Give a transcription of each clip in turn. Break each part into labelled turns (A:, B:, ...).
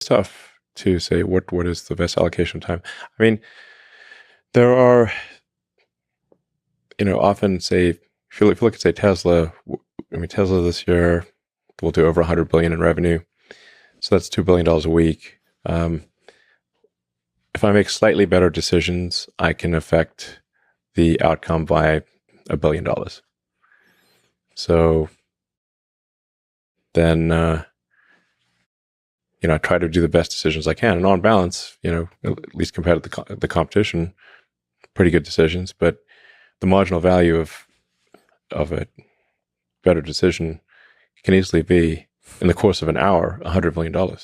A: tough to say what is the best allocation of time. I mean, there are, often say, if you look at, say, Tesla, Tesla this year will do over 100 billion in revenue. So that's $2 billion a week. If I make slightly better decisions, I can affect the outcome by $1 billion. So then, I try to do the best decisions I can. And on balance, at least compared to the competition, pretty good decisions. But the marginal value of a better decision can easily be, in the course of an hour, $100 million.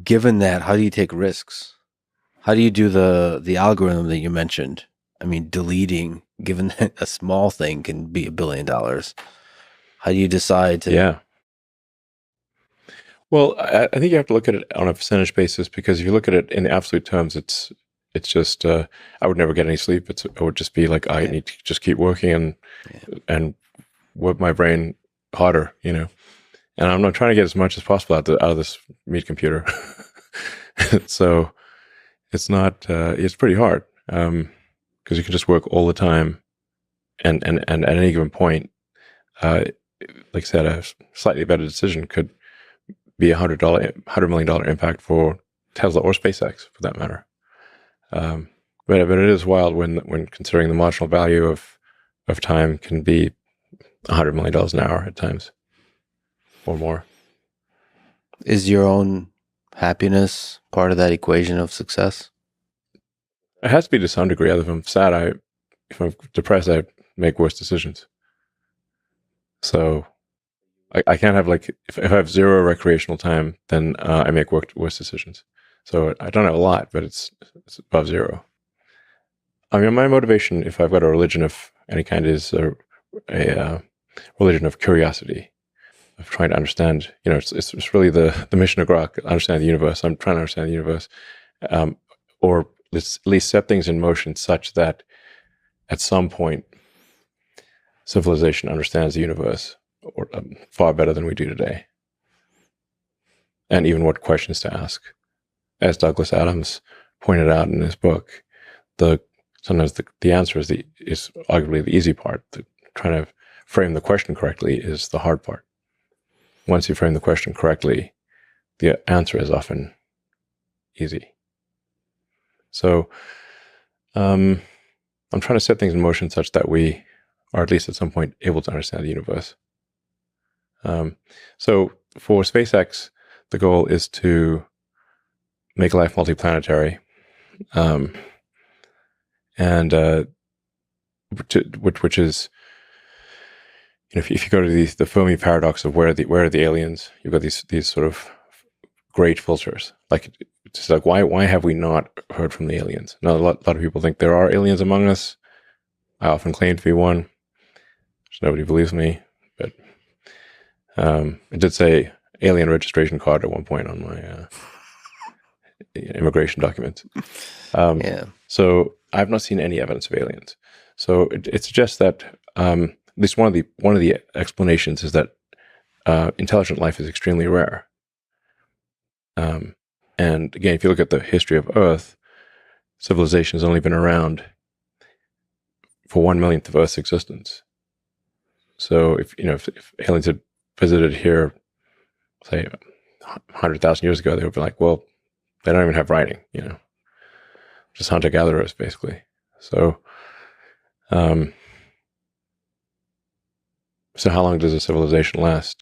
B: Given that, how do you take risks? How do you do the algorithm that you mentioned? I mean, deleting, given that a small thing can be $1 billion. How do you decide to?
A: Yeah. Well, I think you have to look at it on a percentage basis, because if you look at it in absolute terms, it's just I would never get any sleep. It would just be like I need to just keep working and work my brain harder, And I'm not trying to get as much as possible out of this meat computer. So it's not. It's pretty hard because you can just work all the time, and at any given point, like I said, a slightly better decision could be $100 million impact for Tesla or SpaceX, for that matter. But it is wild when considering the marginal value of time can be $100 million an hour at times, or more.
B: Is your own happiness part of that equation of success?
A: It has to be to some degree. If I'm sad, if I'm depressed, I make worse decisions. So I can't have, like, if I have zero recreational time, then I make worse decisions. So I don't have a lot, but it's above zero. I mean, my motivation, if I've got a religion of any kind, is a religion of curiosity, of trying to understand. It's really the mission of Grok, understand the universe. I'm trying to understand the universe, or at least set things in motion such that at some point civilization understands the universe or far better than we do today, and even what questions to ask. As Douglas Adams pointed out in his book, sometimes the answer is arguably the easy part. Trying to frame the question correctly is the hard part. Once you frame the question correctly, the answer is often easy. So I'm trying to set things in motion such that we are, at least at some point, able to understand the universe. So for SpaceX, the goal is to make life multiplanetary, which is, if you go to the Fermi paradox of where are the aliens, you've got these sort of great filters. Like, it's like, why have we not heard from the aliens? Now, a lot of people think there are aliens among us. I often claim to be one. Nobody believes me, but it did say alien registration card at one point on my immigration documents. So I've not seen any evidence of aliens. So it suggests that at least one of the explanations is that intelligent life is extremely rare. And again, if you look at the history of Earth, civilization has only been around for 1/1,000,000th of Earth's existence. So if aliens had visited here, say 100,000 years ago, they would be like, well, they don't even have writing, just hunter-gatherers, basically. So, so how long does a civilization last?